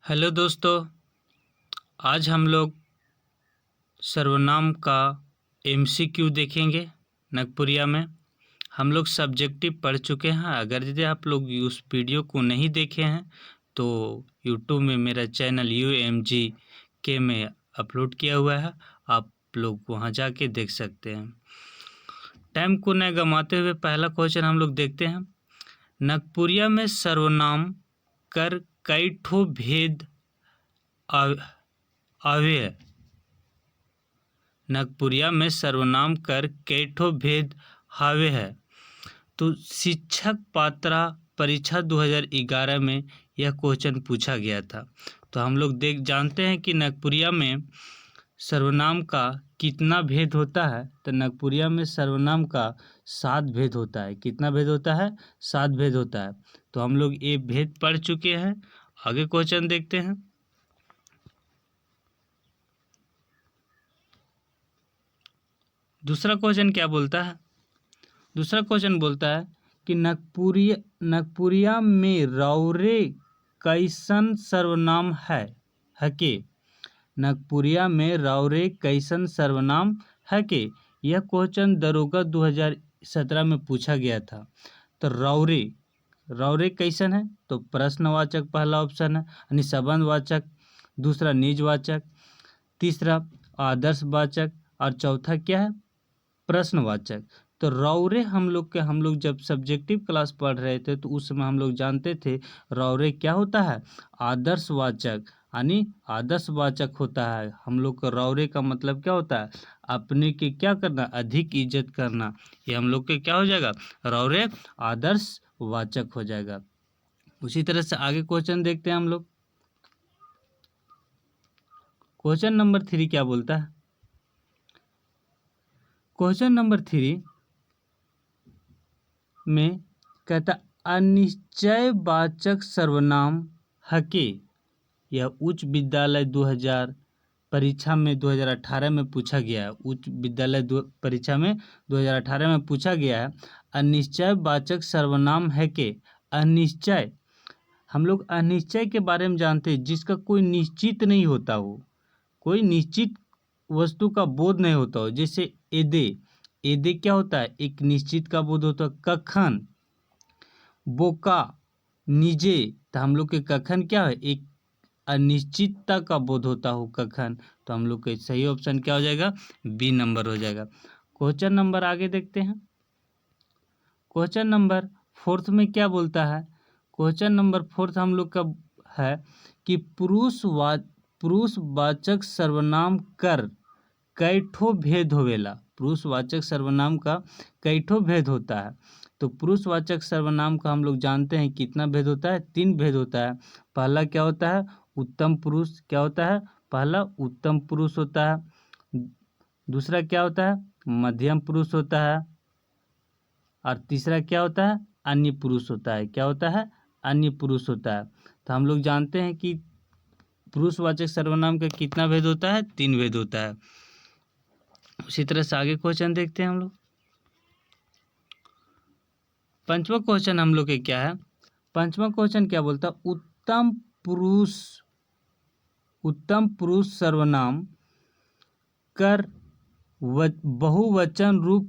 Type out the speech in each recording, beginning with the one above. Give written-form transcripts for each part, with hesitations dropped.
Hello दोस्तों, आज हम लोग सर्वनाम का एमसीक्यू देखेंगे। नागपुरिया में हम लोग सब्जेक्टिव पढ़ चुके हैं। अगर यदि आप लोग उस वीडियो को नहीं देखे हैं तो यूट्यूब में मेरा चैनल UMG के में अपलोड किया हुआ है, आप लोग वहां जाके देख सकते हैं। टाइम को न गंवाते हुए पहला क्वेश्चन हम लोग देखते हैं। नागपुरिया में सर्वनाम कर कई ठो भेद आवे। नागपुरिया में सर्वनाम कर कई ठो भेद हावे है। तो शिक्षक पात्रा परीक्षा 2011 में यह क्वेश्चन पूछा गया था। तो हम लोग जानते हैं कि नागपुरिया में सर्वनाम का कितना भेद होता है। तो नागपुरिया में सर्वनाम का 7 भेद होता है। कितना भेद होता है? 7 भेद होता है। तो हम लोग ये भेद पढ़ चुके हैं। आगे क्वेश्चन देखते हैं। दूसरा क्वेश्चन क्या बोलता है? दूसरा क्वेश्चन बोलता है कि नागपुरिया में रौरे कैसन सर्वनाम है के। नागपुरिया में रौरे कैसन सर्वनाम है के। यह क्वेश्चन दरोगा 2017 में पूछा गया था। तो रौरे कैसन है? तो प्रश्नवाचक पहला ऑप्शन है, यानी संबंधवाचक। दूसरा निजवाचक, तीसरा आदर्शवाचक और चौथा क्या है? प्रश्नवाचक। तो रौरे हम लोग जब सब्जेक्टिव क्लास पढ़ रहे थे तो उस समय हम लोग जानते थे रौरे क्या होता है? आदर्शवाचक, यानी आदर्शवाचक होता है। हम लोग का रौरे का मतलब क्या होता है? अपने के क्या करना? अधिक इज्जत करना। ये हम लोग के क्या हो जाएगा? रौरे आदर्शवाचक हो जाएगा। उसी तरह से आगे क्वेश्चन देखते हैं हम लोग। क्वेश्चन नंबर 3 क्या बोलता है? क्वेश्चन नंबर 3 में कहता अनिश्चयवाचक सर्वनाम हके। यह उच्च विद्यालय 2000 परीक्षा में 2018 में पूछा गया है। उच्च विद्यालय परीक्षा में 2018 में पूछा गया है। अनिश्चयवाचक सर्वनाम है के। अनिश्चय, हम लोग अनिश्चय के बारे में जानते हैं, जिसका कोई निश्चित नहीं होता हो, कोई निश्चित वस्तु का बोध नहीं होता हो। जैसे एदे क्या होता है? एक निश्चित का बोध होता है। कखन, बोका, निजे, तो हम लोग के कखन क्या है? एक अनिश्चितता का बोध होता हो कखन। तो हम लोग के सही ऑप्शन क्या हो जाएगा? बी नंबर हो जाएगा। क्वेश्चन नंबर आगे देखते हैं। क्वेश्चन नंबर 4 में क्या बोलता है? क्वेश्चन नंबर 4 हम लोग का है कि पुरुषवाचक सर्वनाम कर कई ठो भेद होवेला। पुरुषवाचक सर्वनाम का कई ठो भेद होता है। तो पुरुषवाचक सर्वनाम का हम लोग जानते हैं कितना भेद होता है? 3 भेद होता है। पहला क्या होता है? उत्तम पुरुष। क्या होता है? पहला उत्तम पुरुष होता है। दूसरा क्या होता है? मध्यम पुरुष होता है। और तीसरा क्या होता है? अन्य पुरुष होता है। क्या होता है? अन्य पुरुष होता है। तो हम लोग जानते हैं कि पुरुषवाचक सर्वनाम का कितना भेद होता है? 3 भेद होता है। उसी तरह से आगे क्वेश्चन देखते हैं हम लोग। पांचवा क्वेश्चन हम लोग के क्या है? पांचवा क्वेश्चन क्या बोलता है? उत्तम पुरुष सर्वनाम कर बहुवचन रूप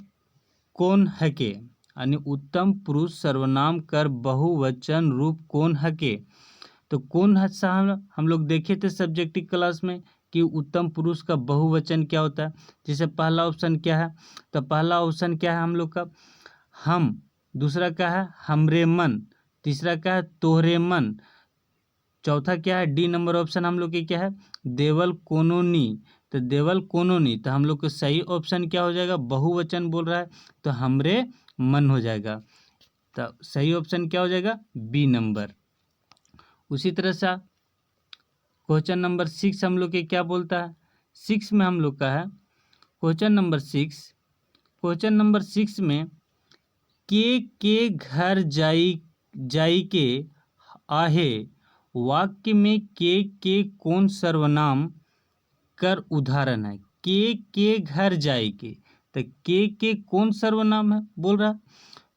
कौन है के। यानी उत्तम पुरुष सर्वनाम कर बहुवचन रूप कौन है के। तो कौन है साहब? हम लोग देखे थे सब्जेक्टिव क्लास में कि उत्तम पुरुष का बहुवचन क्या होता है। जैसे पहला ऑप्शन क्या है? तो पहला ऑप्शन क्या है हम लोग का? हम। दूसरा क्या है? हमरे मन। तीसरा क्या है? तोहरे मन। चौथा क्या है? डी नंबर ऑप्शन हम लोग के क्या है? देवल कोनोनी। तो देवल कोनोनी, तो हम लोग का सही ऑप्शन क्या हो जाएगा? बहुवचन बोल रहा है तो हमरे मन हो जाएगा। तो सही ऑप्शन क्या हो जाएगा? B number. उसी तरह से क्वेश्चन नंबर 6 हम लोग के क्या बोलता है? 6 में हम लोग का है क्वेश्चन नंबर 6। क्वेश्चन नंबर 6 में के घर जाई के आहे वाक्य में के कौन सर्वनाम कर उदाहरण है? के घर जाई के, तो के कौन सर्वनाम है बोल रहा?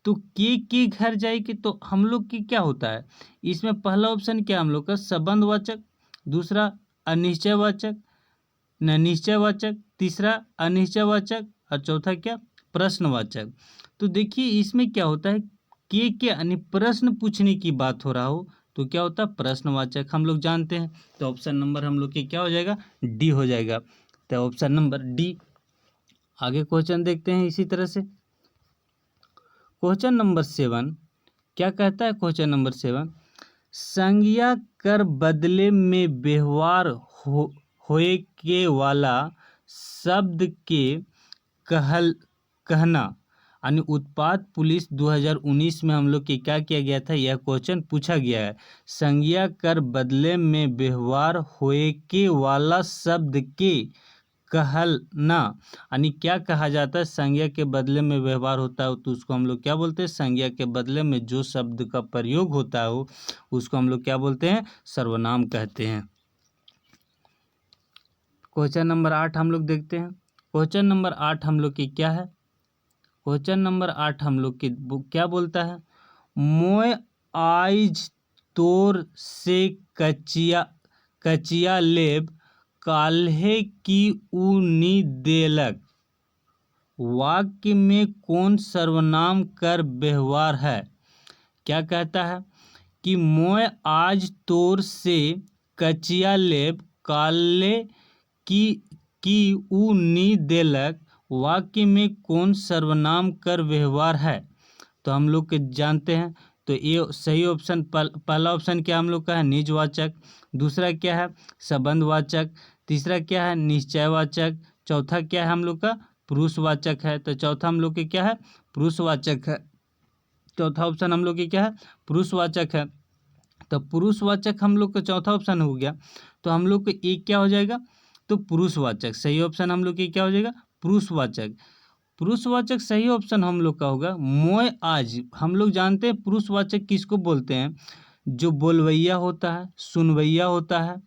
तो के घर जाई के, तो हम लोग की क्या होता है इसमें? पहला ऑप्शन क्या हम लोग का? संबंधवाचक। दूसरा अनिश्चयवाचक, न निश्चयवाचक, तीसरा अनिश्चयवाचक और चौथा क्या, प्रश्नवाचक। तो देखिए इसमें क्या होता है कि क्या यानी प्रश्न पूछने की बात हो रहा हो तो क्या होता है प्रश्नवाचक, हम लोग जानते हैं। तो ऑप्शन नंबर हम लोग के क्या हो जाएगा, डी हो जाएगा। तो ऑप्शन नंबर डी। आगे क्वेश्चन देखते हैं इसी तरह से। क्वेश्चन नंबर 7 क्या कहता है, क्वेश्चन नंबर 7, संज्ञा कर बदले में व्यवहार होए के वाला शब्द के कहना। यानी उत्पाद पुलिस 2019 में हम लोग के क्या किया गया था, यह क्वेश्चन पूछा गया है। संज्ञा कर बदले में व्यवहार होए के वाला शब्द के कहना, यानी क्या कहा जाता है, संज्ञा के बदले में व्यवहार होता है तो उसको हम लोग क्या बोलते हैं, संज्ञा के बदले में जो शब्द का प्रयोग होता है उसको हम लोग क्या बोलते हैं, सर्वनाम कहते हैं। क्वेश्चन नंबर 8 हम लोग देखते हैं। क्वेश्चन नंबर 8 हम लोग की क्या है, क्वेश्चन नंबर 8 हम लोग की क्या बोलता है, मोय आइज तोर से कचिया लेब काल्हे की ऊनी देलक। वाक्य में कौन सर्वनाम कर व्यवहार है। क्या कहता है कि मोय आज तोर से कचिया लेब काले की ऊनी देलक। वाक्य में कौन सर्वनाम कर व्यवहार है। तो हम लोग के जानते हैं, तो ये सही ऑप्शन पहला ऑप्शन क्या हम लोग का है, निजवाचक। दूसरा क्या है, संबंधवाचक। तीसरा क्या है, निश्चयवाचक। चौथा क्या है हम लोग का, पुरुषवाचक है। तो चौथा हम लोग के क्या है, पुरुषवाचक है। चौथा ऑप्शन हम लोग के क्या है, पुरुषवाचक है। तो पुरुषवाचक हम लोग का चौथा ऑप्शन हो गया। तो हम लोग को एक क्या हो जाएगा, तो पुरुषवाचक। सही ऑप्शन हम लोग के क्या हो जाएगा, पुरुषवाचक। पुरुषवाचक सही ऑप्शन हम लोग का होगा। मोय आज, हम लोग जानते हैं पुरुषवाचक किसको बोलते हैं, जो बोलवैया होता है, सुनवैया होता है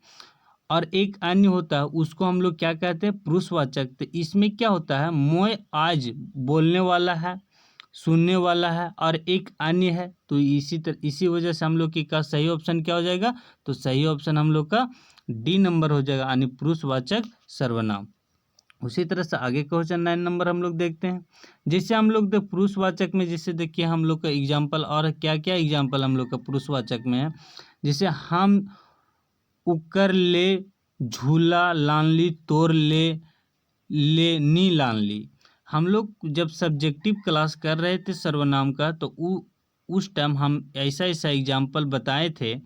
और एक अन्य होता है, उसको हम लोग क्या कहते हैं, पुरुषवाचक। तो इसमें क्या होता है, मोय आज बोलने वाला है, सुनने वाला है और एक अन्य है। तो इसी वजह से हम लोग की का सही ऑप्शन क्या हो जाएगा, तो सही ऑप्शन हम लोग का डी नंबर हो जाएगा, यानी पुरुषवाचक सर्वनाम। उसी तरह से आगे क्वेश्चन 9 नंबर हम लोग देखते हैं। जैसे हम लोग पुरुषवाचक में जैसे देखिए हम लोग का एग्जाम्पल, और क्या क्या एग्जाम्पल हम लोग का पुरुषवाचक में है। जैसे हम उकर ले झूला लानली तोड़ ले नी लानली। हम लोग जब सब्जेक्टिव क्लास कर रहे थे सर्वनाम का, तो उस टाइम हम ऐसा ऐसा एग्जाम्पल बताए थे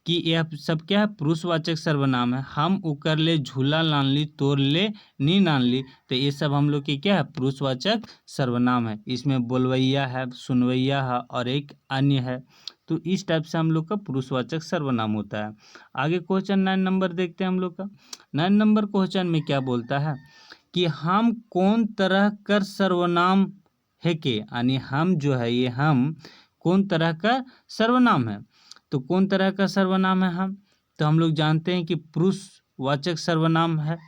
कि यह सब क्या है, पुरुषवाचक सर्वनाम है। हम उकर ले झूला लानली तोड़ ले नी नानली। तो ये सब हम लोग की क्या है, पुरुषवाचक सर्वनाम है। इसमें बोलवैया है, सुनवैया है और एक अन्य है। तो इस टाइप से हम लोग का पुरुषवाचक सर्वनाम होता है। आगे क्वेश्चन 9 नंबर देखते हैं हम लोग का। 9 नंबर क्वेश्चन में क्या बोलता है कि हम कौन तरह कर सर्वनाम है के, यानी हम जो है ये हम कौन तरह का सर्वनाम है। तो कौन तरह का सर्वनाम है हम, तो हम लोग जानते हैं कि पुरुषवाचक सर्वनाम है।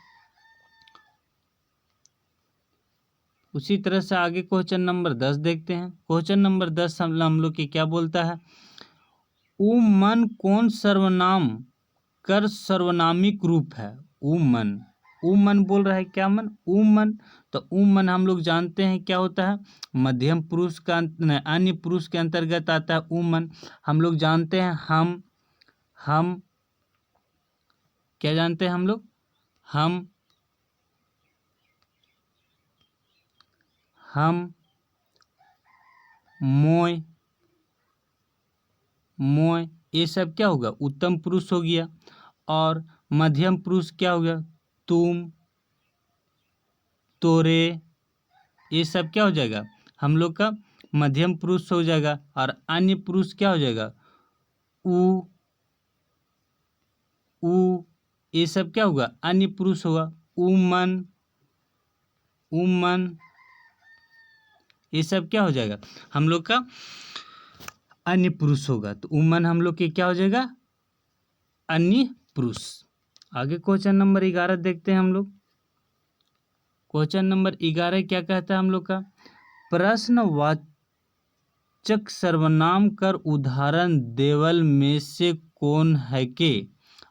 उसी तरह से आगे क्वेश्चन नंबर 10 देखते हैं। क्वेश्चन नंबर 10 हम लोग की क्या बोलता है, उ मन कौन सर्वनाम कर सर्वनामिक रूप है। उ मन बोल रहा है, क्या मन, उ मन। तो उ मन हम लोग जानते हैं क्या होता है, मध्यम पुरुष का अन्य पुरुष के अंतर्गत आता है उ मन। हम लोग जानते हैं हम क्या जानते हैं हम लोग, हम मोय ये सब क्या होगा, उत्तम पुरुष हो गया। और मध्यम पुरुष क्या हो गया, तुम तोरे, ये सब क्या हो जाएगा हम लोग का मध्यम पुरुष हो जाएगा। और अन्य पुरुष क्या हो जाएगा, उ ये सब क्या होगा, अन्य पुरुष होगा। उमन ये सब क्या हो जाएगा हम लोग का अन्य पुरुष होगा। तो उमन हम लोग के क्या हो जाएगा, अन्य पुरुष। आगे क्वेश्चन नंबर 11 देखते हैं हम लोग। क्वेश्चन नंबर 11 क्या कहता है हम लोग का, प्रश्नवाचक सर्वनाम कर उदाहरण देवल में से कौन है के।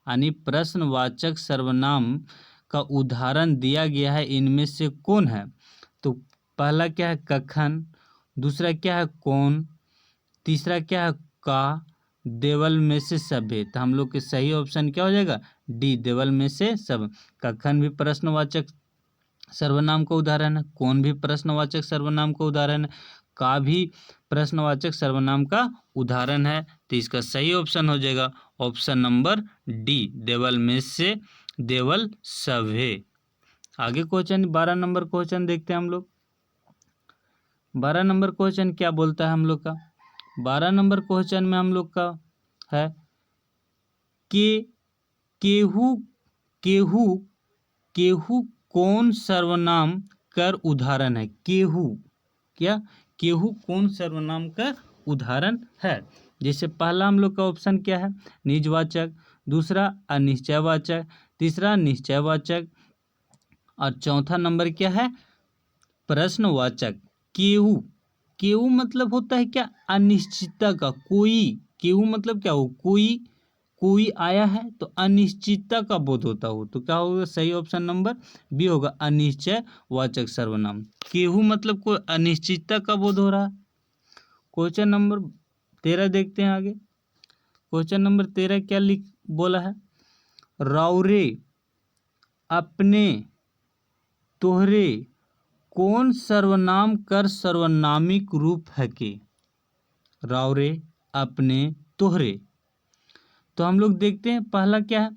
यानी प्रश्नवाचक सर्वनाम का उदाहरण दिया गया है, इनमें से कौन है? तो पहला क्या है? कखन। दूसरा क्या है? कौन। तीसरा क्या है? का। देवल में से सभे। तो हम लोग के सही ऑप्शन क्या हो जाएगा? डी, देवल में से सब। कखन भी प्रश्नवाचक सर्वनाम का उदाहरण है, कौन भी प्रश्नवाचक सर्वनाम का उदाहरण है, का भी प्रश्नवाचक सर्वनाम का उदाहरण है। तो इसका सही ऑप्शन हो जाएगा ऑप्शन नंबर डी, देवल में से देवल सभे। आगे क्वेश्चन 12 नंबर क्वेश्चन देखते हैं हम लोग। 12 नंबर क्वेश्चन क्या बोलता है हम लोग का? 12 नंबर क्वेश्चन में हम लोग का है कि केहू केहू केहू कौन सर्वनाम कर उदाहरण है? केहू क्या? केहू कौन सर्वनाम का उदाहरण है? जैसे पहला हम लोग का ऑप्शन क्या है? निजवाचक। दूसरा अनिश्चयवाचक। तीसरा निश्चयवाचक। और चौथा नंबर क्या है? प्रश्नवाचक। केहू केहू मतलब होता है क्या? अनिश्चितता का कोई। केहू मतलब क्या हो? कोई आया है तो अनिश्चितता का बोध होता हो, तो क्या होगा? सही ऑप्शन नंबर बी होगा, अनिश्चयवाचक सर्वनाम। केहू मतलब कोई अनिश्चितता का बोध हो रहा है। क्वेश्चन नंबर 13 देखते हैं आगे। क्वेश्चन नंबर 13 क्या लिख बोला है? राउरे, अपने, तोहरे कौन सर्वनाम कर सर्वनामिक रूप है के? राउरे, अपने, तोहरे। तो हम लोग देखते हैं पहला क्या है?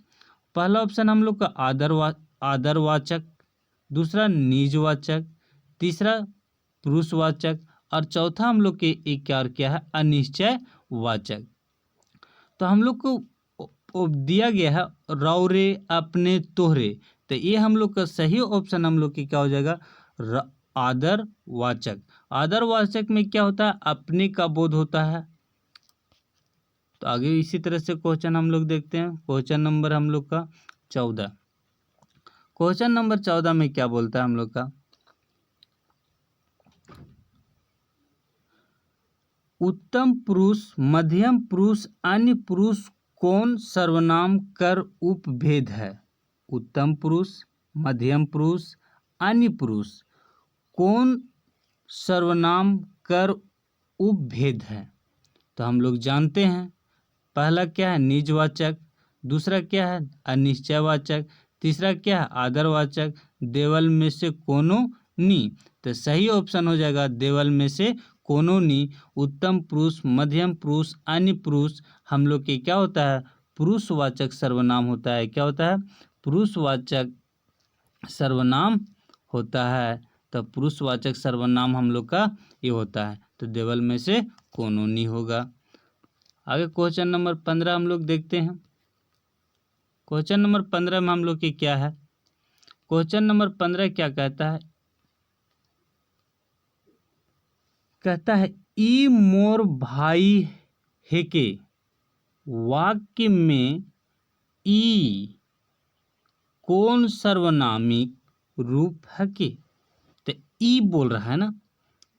पहला ऑप्शन हम लोग का आदरवाचक। दूसरा निजवाचक। तीसरा पुरुषवाचक। और चौथा हम लोग के एक क्या है? अनिश्चयवाचक। तो हम लोग को दिया गया है रौरे, अपने, तोहरे। तो ये हम लोग का सही ऑप्शन हम लोग की क्या हो जाएगा? आदरवाचक। आदरवाचक में क्या होता है? अपने का बोध होता है। तो आगे इसी तरह से क्वेश्चन हम लोग देखते हैं। क्वेश्चन नंबर हम लोग का 14। क्वेश्चन नंबर 14 में क्या बोलता है हम लोग का? उत्तम पुरुष, मध्यम पुरुष, अन्य पुरुष कौन सर्वनाम कर उपभेद है? उत्तम पुरुष, मध्यम पुरुष, अन्य पुरुष कौन सर्वनाम कर उपभेद है? तो हम लोग जानते हैं पहला क्या है? निजवाचक। दूसरा क्या है? अनिश्चयवाचक। तीसरा क्या है? आदरवाचक। देवल में से कोनो नी। तो सही ऑप्शन हो जाएगा देवल में से कोनो नी। उत्तम पुरुष, मध्यम पुरुष, अन्य पुरुष हम लोग के क्या होता है? पुरुषवाचक सर्वनाम होता है। क्या होता है? पुरुषवाचक सर्वनाम होता है। तो पुरुषवाचक सर्वनाम हम लोग का ये होता है। तो देवल में से कोनो नी होगा। आगे क्वेश्चन नंबर 15 हम लोग देखते हैं। क्वेश्चन नंबर 15 में हम लोग की क्या है? क्वेश्चन नंबर 15 क्या कहता है? कहता है ई मोर भाई हेके। वाक्य में ई कौन सर्वनामिक रूप है के? तो ई बोल रहा है ना।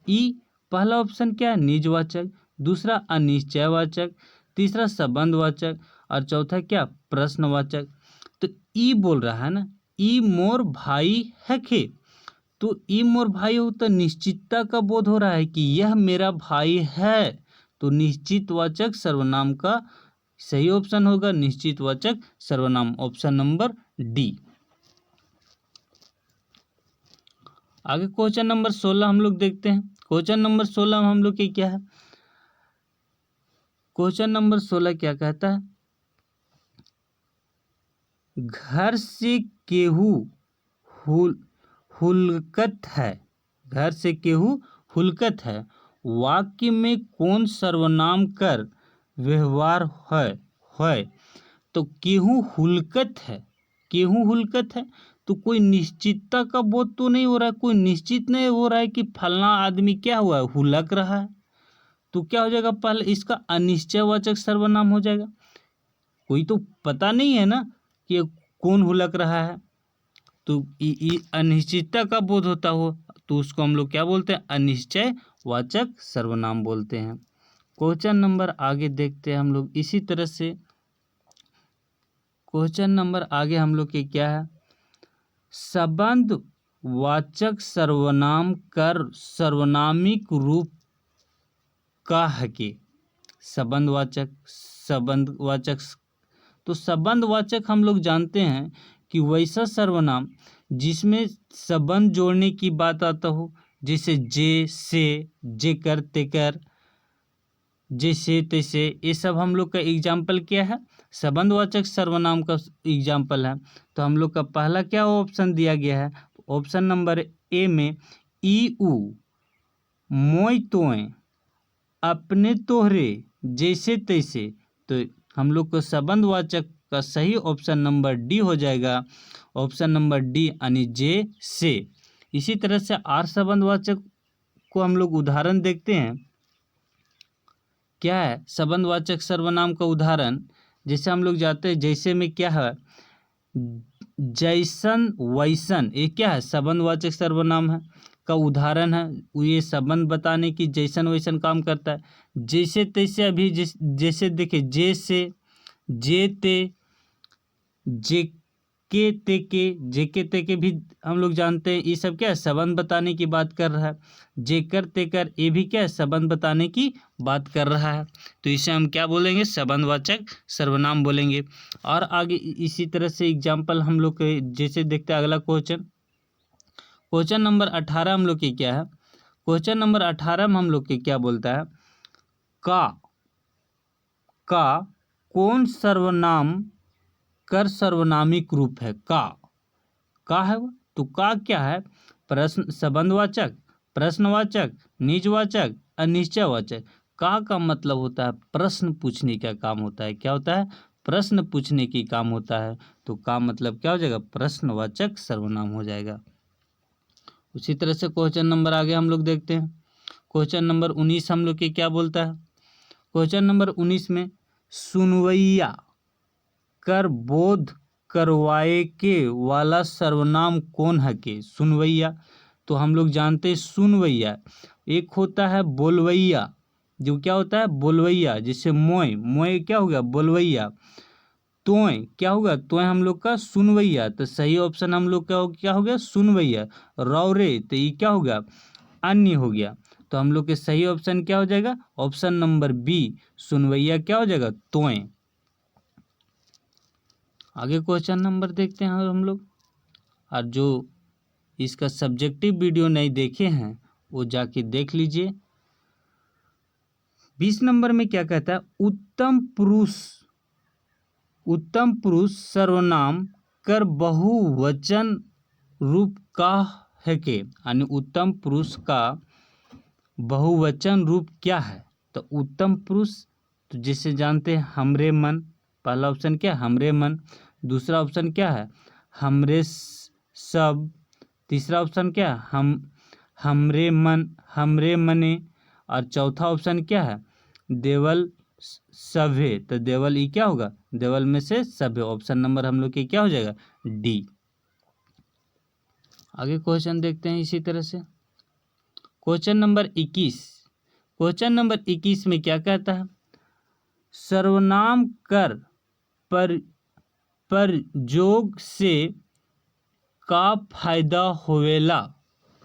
ई पहला ऑप्शन क्या है? निजवाचक। दूसरा अनिश्चयवाचक। तीसरा संबंधवाचक। और चौथा क्या? प्रश्नवाचक। तो ई बोल रहा है ना, ई मोर भाई है खे। तो ई मोर भाई हो तो निश्चितता का बोध हो रहा है कि यह मेरा भाई है। तो निश्चितवाचक सर्वनाम का सही ऑप्शन होगा निश्चितवाचक सर्वनाम, ऑप्शन नंबर डी। आगे क्वेश्चन नंबर 16 हम लोग देखते हैं। क्वेश्चन नंबर 16 में हम लोग की क्या है? क्वेश्चन नंबर 16 क्या कहता है? घर से केहू हुलकत है। घर से केहू हुलकत है। वाक्य में कौन सर्वनाम कर व्यवहार है? तो केहू हुलकत है। केहू हुलकत है तो कोई निश्चितता का बोध तो नहीं हो रहा है, कोई निश्चित नहीं हो रहा है कि फलना आदमी क्या हुआ है? हुलक रहा है। तो क्या हो जाएगा? पहले इसका अनिश्चयवाचक सर्वनाम हो जाएगा। कोई तो पता नहीं है ना कि कौन हुलक रहा है, तो अनिश्चितता का बोध होता हो तो उसको हम लोग क्या बोलते हैं? अनिश्चयवाचक सर्वनाम बोलते हैं। क्वेश्चन नंबर आगे देखते हैं हम लोग इसी तरह से। क्वेश्चन नंबर आगे हम लोग के क्या है, संबंध वाचक सर्वनाम कर सर्वनामिक रूप का है के। संबंधवाचक तो संबंधवाचक हम लोग जानते हैं कि वैसा सर्वनाम जिसमें संबंध जोड़ने की बात आता हो, जैसे जे से, जेकर तेकर, जैसे तैसे, ये सब हम लोग का एग्जाम्पल क्या है, संबंधवाचक सर्वनाम का एग्जाम्पल है। तो हम लोग का पहला क्या ऑप्शन दिया गया है, ऑप्शन नंबर ए में ई उ, मोय तोय, अपने तोहरे, जैसे तैसे। तो हम लोग को संबंधवाचक का सही ऑप्शन नंबर डी हो जाएगा, ऑप्शन नंबर डी यानी जे से। इसी तरह से आर संबंधवाचक को हम लोग उदाहरण देखते हैं। क्या है संबंधवाचक सर्वनाम का उदाहरण, जैसे हम लोग जाते हैं जैसे में क्या है, जैसन वैसन, ये क्या है संबंधवाचक सर्वनाम है का उदाहरण है। ये संबंध बताने की जैसन वैसन काम करता है। जैसे तैसे अभी जैसे देखिए, जैसे, जे ते, जे के ते के, जे के ते के भी हम लोग जानते हैं, ये सब क्या है संबंध बताने की बात कर रहा है। जेकर तेकर, ये भी क्या है संबंध बताने की बात कर रहा है। तो इसे हम क्या बोलेंगे, संबंधवाचक सर्वनाम बोलेंगे। और आगे इसी तरह से एग्जाम्पल हम लोग के जैसे देखते हैं अगला क्वेश्चन नंबर 18 हम लोग की क्या है, क्वेश्चन नंबर 18 में हम लोग के क्या बोलता है, का कौन सर्वनाम कर सर्वनामिक रूप है। का है वो, तो का क्या है, प्रश्न, संबंधवाचक, प्रश्नवाचक, निजवाचक, अनिश्चयवाचक। का मतलब होता है प्रश्न पूछने का काम होता है। क्या होता है, प्रश्न पूछने की काम होता है। तो का मतलब क्या हो जाएगा, प्रश्नवाचक सर्वनाम हो जाएगा। उसी तरह से क्वेश्चन नंबर आगे हम लोग देखते हैं। क्वेश्चन नंबर 19 हम लोग के क्या बोलता है, क्वेश्चन नंबर 19 में सुनवैया कर बोध करवाए के वाला सर्वनाम कौन है के। सुनवैया, तो हम लोग जानते हैं सुनवैया एक होता है बोलवैया, जो क्या होता है बोलवैया, जैसे मोय, मोय क्या हो गया बोलवैया। तोय क्या होगा, तोय हम लोग का सुनवैया। तो सही ऑप्शन हम लोग का क्या हो गया, सुनवैया। रौरे, तो ये क्या हो गया, अन्य हो गया। तो हम लोग के सही ऑप्शन क्या हो जाएगा, ऑप्शन नंबर बी, सुनवैया क्या हो जाएगा, तोय। आगे क्वेश्चन नंबर देखते हैं हम लोग। और जो इसका सब्जेक्टिव वीडियो नहीं देखे हैं वो जाके देख लीजिए। 20 नंबर में क्या कहता है, उत्तम पुरुष सर्वनाम कर बहुवचन रूप का है के, यानी उत्तम पुरुष का बहुवचन रूप क्या है। तो उत्तम पुरुष, तो जिसे जानते हैं हमरे मन, पहला ऑप्शन क्या है हमरे मन, दूसरा ऑप्शन क्या है हमरे सब, तीसरा ऑप्शन क्या है हमरे मन, हमरे मने, और चौथा ऑप्शन क्या है देवल सभे। तो देवल ई क्या होगा, देवल में से सभे। ऑप्शन नंबर हम लोग के क्या हो जाएगा, डी। आगे क्वेश्चन देखते हैं इसी तरह से। क्वेश्चन नंबर 21, क्वेश्चन नंबर 21 में क्या कहता है, सर्वनाम कर पर जोग से का फायदा होवेला।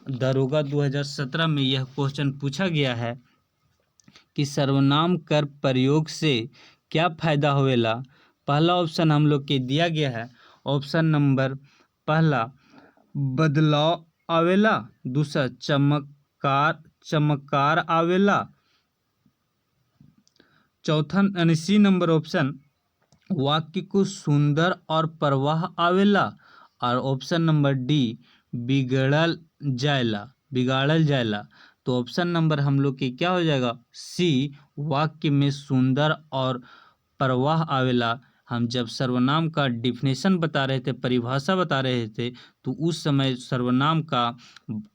दरोगा 2017 में यह क्वेश्चन पूछा गया है कि सर्वनाम कर प्रयोग से क्या फायदा होवेला। पहला ऑप्शन हम लोग के दिया गया है, ऑप्शन नंबर पहला बदलाव आवेला, दूसरा चमत्कार आवेला, चौथा सी नंबर ऑप्शन वाक्य को सुंदर और प्रवाह आवेला, और ऑप्शन नंबर डी बिगड़ल जायला। तो ऑप्शन नंबर हम लोग के क्या हो जाएगा, सी, वाक्य में सुंदर और प्रवाह आवेला। हम जब सर्वनाम का डिफिनेशन बता रहे थे, परिभाषा बता रहे थे, तो उस समय सर्वनाम का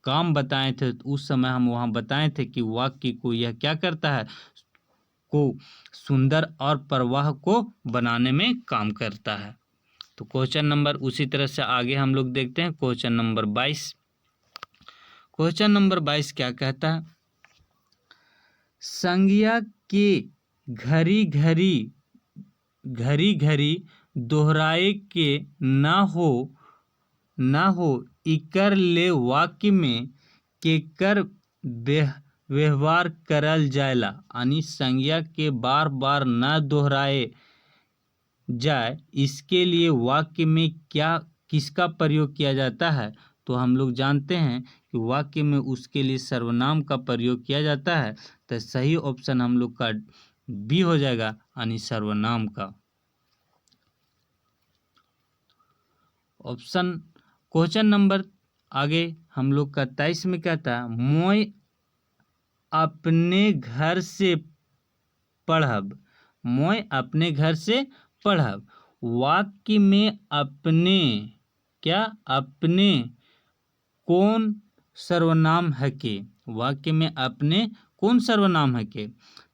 काम बताए थे। तो उस समय हम वहाँ बताए थे कि वाक्य को यह क्या करता है, को सुंदर और प्रवाह को बनाने में काम करता है। तो क्वेश्चन नंबर उसी तरह से आगे हम लोग देखते हैं। क्वेश्चन नंबर 22, क्वेश्चन नंबर 22 क्या कहता है, संज्ञा के घड़ी घड़ी दोहराए के न हो इकर ले वाक्य में केकर व्यवहार करल जाएला, यानी संज्ञा के बार बार न दोहराए जाए इसके लिए वाक्य में क्या किसका प्रयोग किया जाता है। तो हम लोग जानते हैं कि वाक्य में उसके लिए सर्वनाम का प्रयोग किया जाता है। तो सही ऑप्शन हम लोग का बी हो जाएगा, यानी सर्वनाम का। ऑप्शन क्वेश्चन नंबर आगे हम लोग का 23 में कहता है मोय अपने घर से पढ़ब, मोय अपने घर से पढ़ब। वाक्य में अपने क्या अपने कौन सर्वनाम है के, वाक्य में अपने कौन सर्वनाम है के।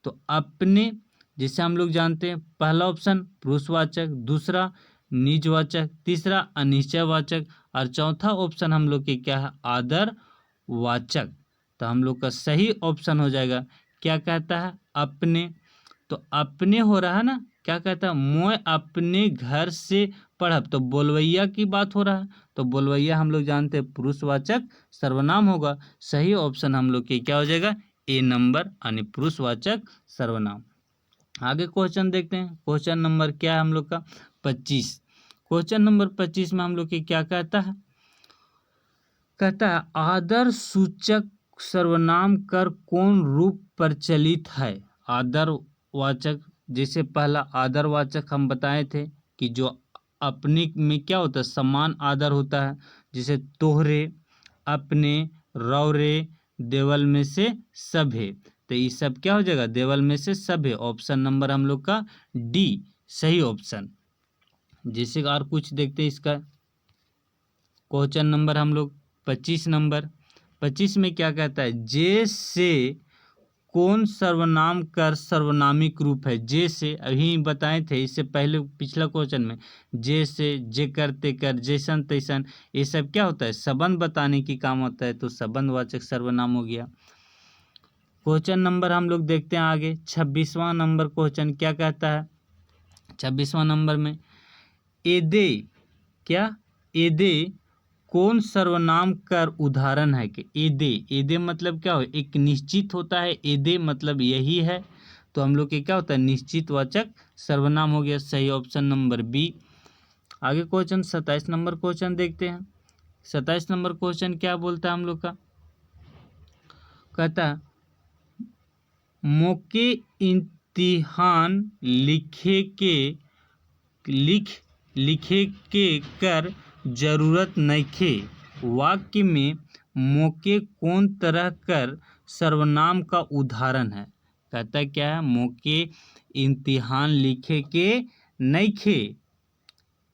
तो अपने जिसे हम लोग जानते हैं पहला ऑप्शन पुरुषवाचक, दूसरा निजवाचक, तीसरा अनिश्चयवाचक और चौथा ऑप्शन हम लोग के क्या है आदरवाचक। तो हम लोग का सही ऑप्शन हो जाएगा क्या कहता है अपने। तो अपने हो रहा है ना, क्या कहता है मैं अपने घर से पढ़ब, तो बोलवैया की बात हो रहा है। तो बोलवैया हम लोग जानते हैं पुरुषवाचक सर्वनाम होगा। सही ऑप्शन हम लोग के क्या हो जाएगा ए नंबर, यानी पुरुषवाचक सर्वनाम। आगे क्वेश्चन देखते हैं। क्वेश्चन नंबर क्या है हम लोग का 25। क्वेश्चन नंबर 25 में हम लोग के क्या कहता है, कहता है आदर सूचक सर्वनाम कर कौन रूप प्रचलित है। आदरवाचक जैसे पहला आदरवाचक हम बताए थे कि जो अपने में क्या होता है समान आदर होता है, जैसे तोहरे, अपने, रौरे, देवल में से सभे। तो ये सब क्या हो जाएगा देवल में से सभे। ऑप्शन नंबर हम लोग का डी सही ऑप्शन। जैसे और कुछ देखते हैं इसका क्वेश्चन नंबर हम लोग 25 नंबर 25 में क्या कहता है जैसे कौन सर्वनाम कर सर्वनामिक रूप है। जैसे अभी बताए थे इससे पहले पिछला क्वेश्चन में, जैसे जेकर तेकर जैसन तैसन, ये सब क्या होता है संबंध बताने की काम होता है। तो संबंधवाचक सर्वनाम हो गया। क्वेश्चन नंबर हम लोग देखते हैं आगे 26वां नंबर क्वेश्चन क्या कहता है। 26वां नंबर में एदे क्या एदे कौन सर्वनाम कर उदाहरण है कि एदे। एदे मतलब क्या हो एक निश्चित होता है, एदे मतलब यही है। तो हम लोग के क्या होता है निश्चित वाचक सर्वनाम हो गया। सही ऑप्शन नंबर बी। आगे क्वेश्चन 27 नंबर क्वेश्चन देखते हैं। 27 नंबर क्वेश्चन क्या बोलता है हम लोग का, कहता है मौके इम्तिहान लिखे के कर जरूरत नइखे। वाक्य में मौके कौन तरह कर सर्वनाम का उदाहरण है। कहता क्या है मौके इम्तिहान लिखे के नइखे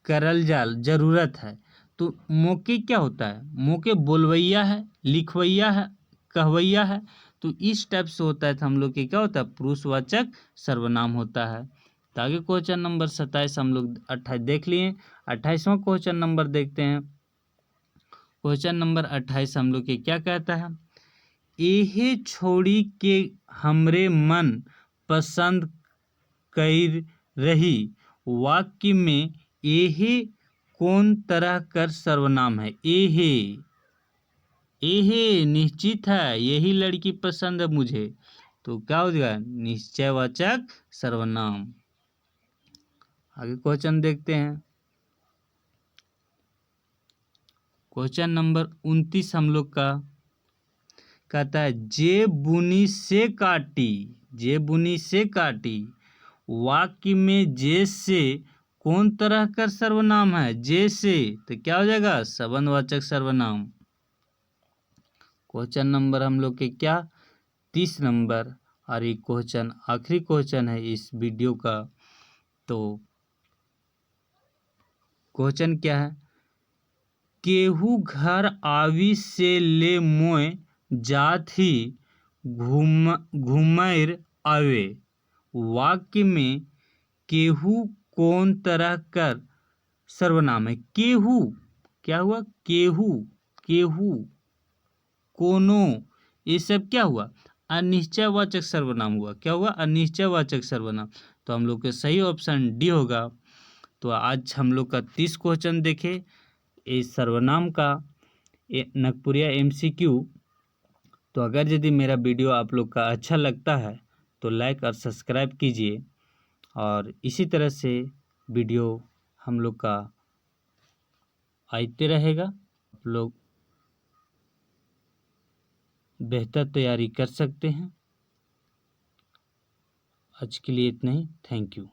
करल जाल जरूरत है। तो मौके क्या होता है मौके बोलवैया है, लिखवैया है, कहवैया है। तो इस टाइप से होता है। तो हम लोग के क्या होता है पुरुषवाचक सर्वनाम होता है। तो आगे क्वेश्चन नंबर 27 हम लोग 28 देख लिए। 28वां क्वेश्चन नंबर देखते हैं। क्वेश्चन नंबर 28 हम लोग के क्या कहता है एहे छोड़ी के हमरे मन पसंद कर रही। वाक्य में एहे कौन तरह कर सर्वनाम है। एहे एहे निश्चित है यही लड़की पसंद है मुझे। तो क्या हो जाएगा निश्चयवाचक सर्वनाम। आगे क्वेश्चन देखते हैं। क्वेश्चन नंबर 29 हम लोग का कहता है जे बुनी से काटी, जे बुनी से काटी। वाक्य में जे से कौन तरह का सर्वनाम है जे से। तो क्या हो जाएगा संबंधवाचक सर्वनाम। क्वेश्चन नंबर हम लोग के क्या 30 नंबर और ये क्वेश्चन आखिरी क्वेश्चन है इस वीडियो का। तो क्वेश्चन क्या है केहू घर आवी से ले मोय जात ही घूमर आवे। वाक्य में केहू कौन तरह कर सर्वनाम है। केहू क्या हुआ केहू, केहू, कोनो, ये सब क्या हुआ अनिश्चयवाचक सर्वनाम हुआ। क्या हुआ अनिश्चयवाचक सर्वनाम। तो हम लोग के सही ऑप्शन डी होगा। तो आज हम लोग का 30 क्वेश्चन देखे इस सर्वनाम का नागपुरिया MCQ। तो अगर यदि मेरा वीडियो आप लोग का अच्छा लगता है तो लाइक और सब्सक्राइब कीजिए, और इसी तरह से वीडियो हम लोग का आते रहेगा। आप लोग बेहतर तैयारी कर सकते हैं। आज के लिए इतना ही। Thank you.